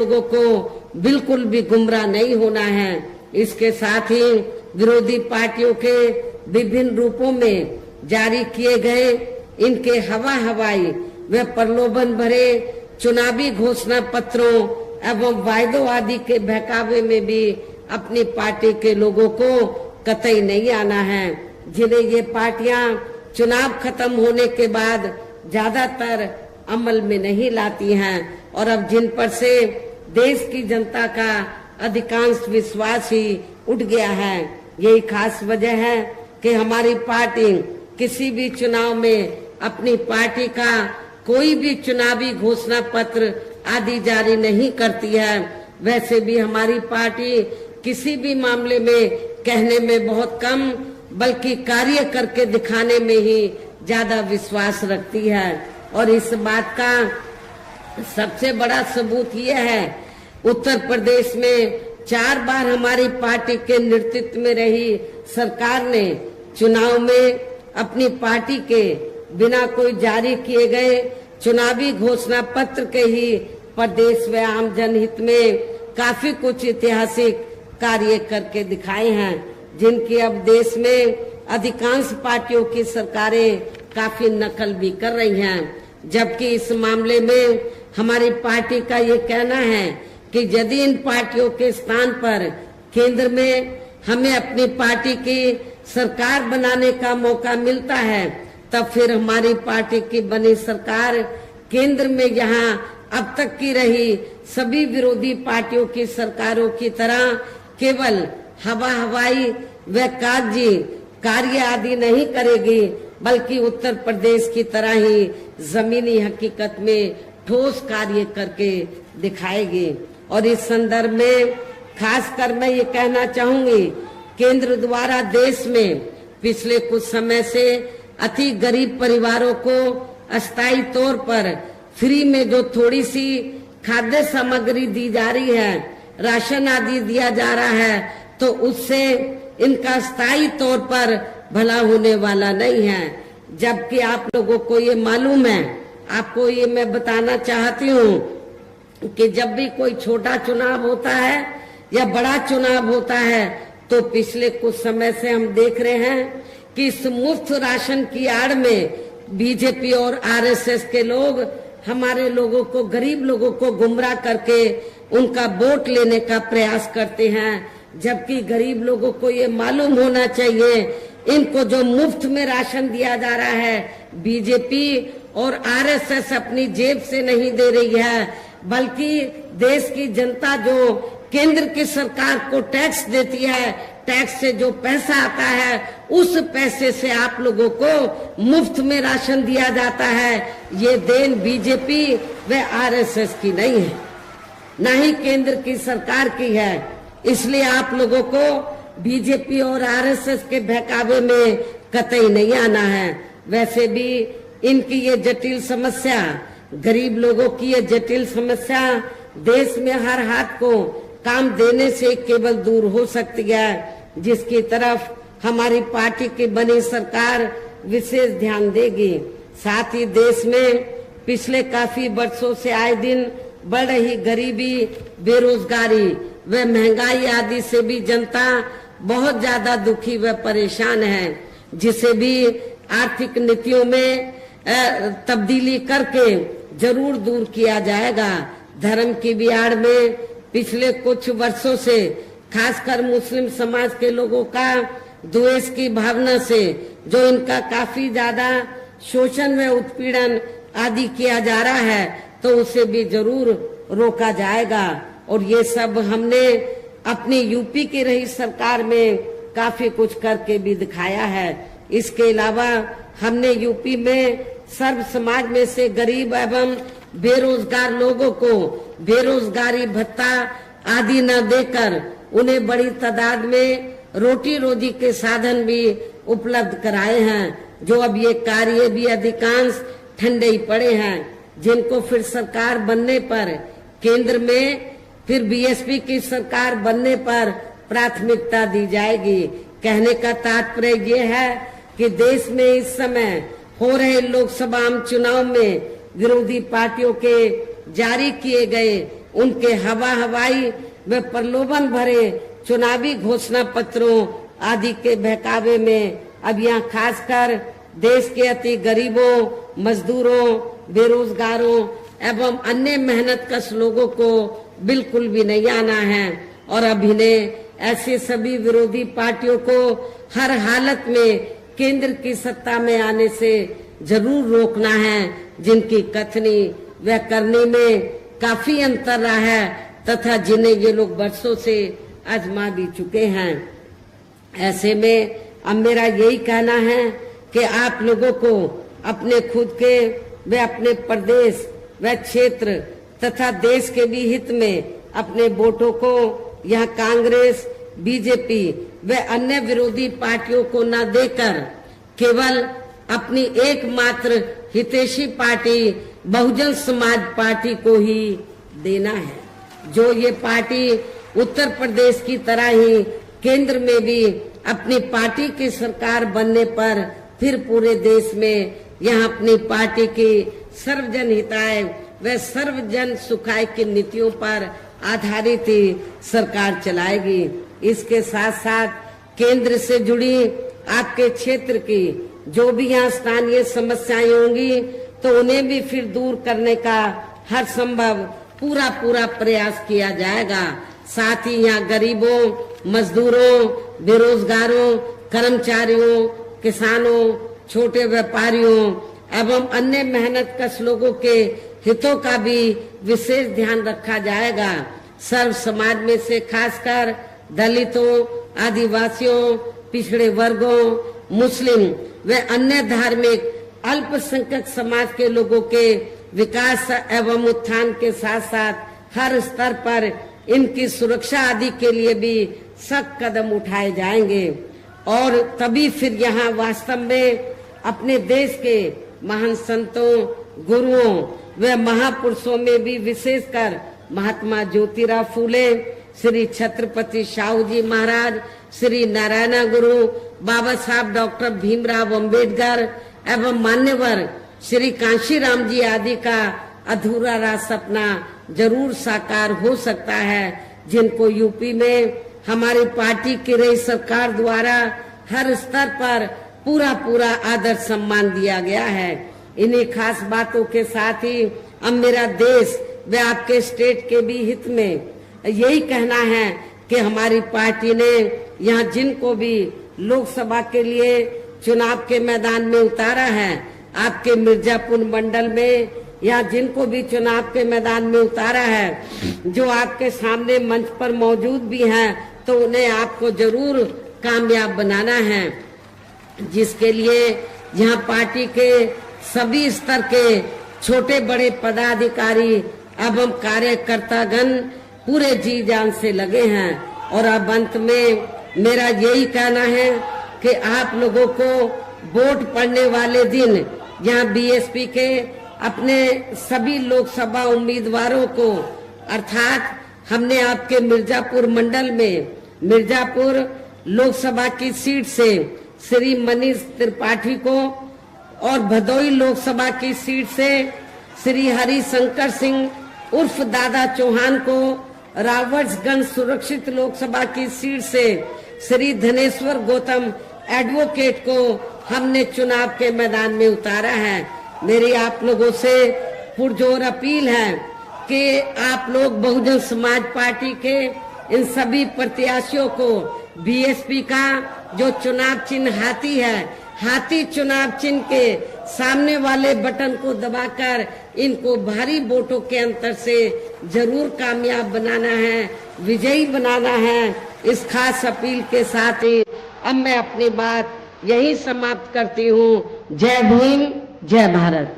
लोगों को बिल्कुल भी गुमराह नहीं होना है। इसके साथ ही विरोधी पार्टियों के विभिन्न रूपों में जारी किए गए इनके हवाई व प्रलोभन भरे चुनावी घोषणा पत्रों एवं वायदों आदि के बहकावे में भी अपनी पार्टी के लोगों को कतई नहीं आना है, जिन्हें ये पार्टियां चुनाव खत्म होने के बाद ज्यादातर अमल में नहीं लाती हैं और अब जिन पर से देश की जनता का अधिकांश विश्वास ही उठ गया है। यही खास वजह है कि हमारी पार्टी किसी भी चुनाव में अपनी पार्टी का कोई भी चुनावी घोषणा पत्र आदि जारी नहीं करती है। वैसे भी हमारी पार्टी किसी भी मामले में कहने में बहुत कम बल्कि कार्य करके दिखाने में ही ज्यादा विश्वास रखती है और इस बात का सबसे बड़ा सबूत यह है, उत्तर प्रदेश में 4 बार हमारी पार्टी के नेतृत्व में रही सरकार ने चुनाव में अपनी पार्टी के बिना कोई जारी किए गए चुनावी घोषणा पत्र के ही प्रदेश व आम जनहित में काफी कुछ ऐतिहासिक कार्य करके दिखाए हैं, जिनकी अब देश में अधिकांश पार्टियों की सरकारें काफी नकल भी कर रही हैं। जबकि इस मामले में हमारी पार्टी का ये कहना है कि यदि इन पार्टियों के स्थान पर केंद्र में हमें अपनी पार्टी की सरकार बनाने का मौका मिलता है, तब फिर हमारी पार्टी की बनी सरकार केंद्र में यहाँ अब तक की रही सभी विरोधी पार्टियों की सरकारों की तरह केवल हवाई व कागजी कार्य आदि नहीं करेगी, बल्कि उत्तर प्रदेश की तरह ही जमीनी हकीकत में ठोस कार्य करके दिखाएगी। और इस संदर्भ में खासकर मैं ये कहना चाहूंगी, केंद्र द्वारा देश में पिछले कुछ समय से अति गरीब परिवारों को अस्थायी तौर पर फ्री में जो थोड़ी सी खाद्य सामग्री दी जा रही है, राशन आदि दिया जा रहा है, तो उससे इनका स्थायी तौर पर भला होने वाला नहीं है। जबकि आप लोगों को ये मालूम है, आपको ये मैं बताना चाहती हूँ कि जब भी कोई छोटा चुनाव होता है या बड़ा चुनाव होता है, तो पिछले कुछ समय से हम देख रहे हैं कि इस मुफ्त राशन की आड़ में बीजेपी और आरएसएस के लोग हमारे लोगों को, गरीब लोगों को गुमराह करके उनका वोट लेने का प्रयास करते हैं। जबकि गरीब लोगों को ये मालूम होना चाहिए, इनको जो मुफ्त में राशन दिया जा रहा है, बीजेपी और आरएसएस अपनी जेब से नहीं दे रही है, बल्कि देश की जनता जो केंद्र की सरकार को टैक्स देती है, टैक्स से जो पैसा आता है, उस पैसे से आप लोगों को मुफ्त में राशन दिया जाता है। ये देन बीजेपी व आरएसएस की नहीं है, न ही केंद्र की सरकार की है। इसलिए आप लोगों को बीजेपी और आरएसएस के बहकावे में कतई नहीं आना है। वैसे भी इनकी ये जटिल समस्या, गरीब लोगों की ये जटिल समस्या देश में हर हाथ को काम देने से केवल दूर हो सकती है, जिसकी तरफ हमारी पार्टी की बनी सरकार विशेष ध्यान देगी। साथ ही देश में पिछले काफी वर्षों से आए दिन बढ़ रही गरीबी, बेरोजगारी व महंगाई आदि से भी जनता बहुत ज्यादा दुखी व परेशान है, जिसे भी आर्थिक नीतियों में तब्दीली करके जरूर दूर किया जाएगा। धर्म की भी आड़ में पिछले कुछ वर्षों से खासकर मुस्लिम समाज के लोगों का द्वेष की भावना से जो इनका काफी ज्यादा शोषण व उत्पीड़न आदि किया जा रहा है, तो उसे भी जरूर रोका जाएगा। और ये सब हमने अपनी यूपी की रही सरकार में काफी कुछ करके भी दिखाया है। इसके अलावा हमने यूपी में सर्व समाज में से गरीब एवं बेरोजगार लोगों को बेरोजगारी भत्ता आदि न देकर उन्हें बड़ी तादाद में रोटी रोजी के साधन भी उपलब्ध कराए हैं, जो अब ये कार्य भी अधिकांश ठंडे ही पड़े हैं, जिनको फिर सरकार बनने पर केंद्र में फिर बीएसपी की सरकार बनने पर प्राथमिकता दी जाएगी। कहने का तात्पर्य ये है कि देश में इस समय हो रहे लोकसभा चुनाव में विरोधी पार्टियों के जारी किए गए उनके हवाई व प्रलोभन भरे चुनावी घोषणा पत्रों आदि के बहकावे में अब यहाँ खासकर देश के अति गरीबों, मजदूरों, बेरोजगारों एवं अन्य मेहनतकश लोगों को बिल्कुल भी नहीं आना है और अब इन्हें ऐसे सभी विरोधी पार्टियों को हर हालत में केंद्र की सत्ता में आने से जरूर रोकना है, जिनकी कथनी व करने में काफी अंतर रहा है तथा जिन्हें ये लोग वर्षों से आजमा भी चुके हैं। ऐसे में अब मेरा यही कहना है कि आप लोगों को अपने खुद के व अपने प्रदेश व क्षेत्र तथा देश के भी हित में अपने वोटों को यह कांग्रेस, बीजेपी व अन्य विरोधी पार्टियों को न देकर केवल अपनी एकमात्र हितैषी पार्टी बहुजन समाज पार्टी को ही देना है। जो ये पार्टी उत्तर प्रदेश की तरह ही केंद्र में भी अपनी पार्टी की सरकार बनने पर फिर पूरे देश में यहाँ अपनी पार्टी की सर्वजन हिताय व सर्वजन सुखाय की नीतियों पर आधारित ही सरकार चलाएगी। इसके साथ साथ केंद्र से जुड़ी आपके क्षेत्र की जो भी यहाँ स्थानीय समस्याएं होंगी तो उन्हें भी फिर दूर करने का हर संभव पूरा प्रयास किया जाएगा। साथ ही यहाँ गरीबों, मजदूरों, बेरोजगारों, कर्मचारियों, किसानों, छोटे व्यापारियों एवं अन्य मेहनतकश लोगों के हितों का भी विशेष ध्यान रखा जाएगा। सर्व समाज में से खासकर दलितों, आदिवासियों, पिछड़े वर्गों, मुस्लिम व अन्य धार्मिक अल्पसंख्यक समाज के लोगों के विकास एवं उत्थान के साथ साथ हर स्तर पर इनकी सुरक्षा आदि के लिए भी सख्त कदम उठाए जाएंगे और तभी फिर यहाँ वास्तव में अपने देश के महान संतों, गुरुओं व महापुरुषों में भी विशेषकर महात्मा ज्योतिराव फूले, श्री छत्रपति शाहू जी महाराज, श्री नारायण गुरु, बाबा साहब डॉक्टर भीमराव अंबेडकर एवं मान्यवर श्री कांशीराम जी आदि का अधूरा रहा सपना जरूर साकार हो सकता है, जिनको यूपी में हमारी पार्टी की रही सरकार द्वारा हर स्तर पर पूरा आदर सम्मान दिया गया है। इन्हीं खास बातों के साथ ही अब मेरा देश व आपके स्टेट के भी हित में यही कहना है कि हमारी पार्टी ने यहाँ जिनको भी लोकसभा के लिए चुनाव के मैदान में उतारा है, आपके मिर्जापुर मंडल में यहाँ जिनको भी चुनाव के मैदान में उतारा है, जो आपके सामने मंच पर मौजूद भी हैं, तो उन्हें आपको जरूर कामयाब बनाना है, जिसके लिए यहाँ पार्टी के सभी स्तर के छोटे बड़े पदाधिकारी एवं कार्यकर्तागण पूरे जी जान से लगे हैं। और अब अंत में मेरा यही कहना है कि आप लोगों को वोट पड़ने वाले दिन यहाँ बीएसपी के अपने सभी लोकसभा उम्मीदवारों को अर्थात हमने आपके मिर्जापुर मंडल में मिर्जापुर लोकसभा की सीट से श्री मनीष त्रिपाठी को और भदोई लोकसभा की सीट से श्री हरिशंकर सिंह उर्फ दादा चौहान को, रावर्ट्सगंज सुरक्षित लोकसभा की सीट से श्री धनेश्वर गौतम एडवोकेट को हमने चुनाव के मैदान में उतारा है। मेरी आप लोगों से पुरजोर अपील है कि आप लोग बहुजन समाज पार्टी के इन सभी प्रत्याशियों को बीएसपी का जो चुनाव चिन्ह हाथी है, हाथी चुनाव चिन्ह के सामने वाले बटन को दबाकर इनको भारी वोटों के अंतर से जरूर कामयाब बनाना है, विजयी बनाना है। इस खास अपील के साथ ही अब मैं अपनी बात यही समाप्त करती हूँ। जय भीम, जय भारत।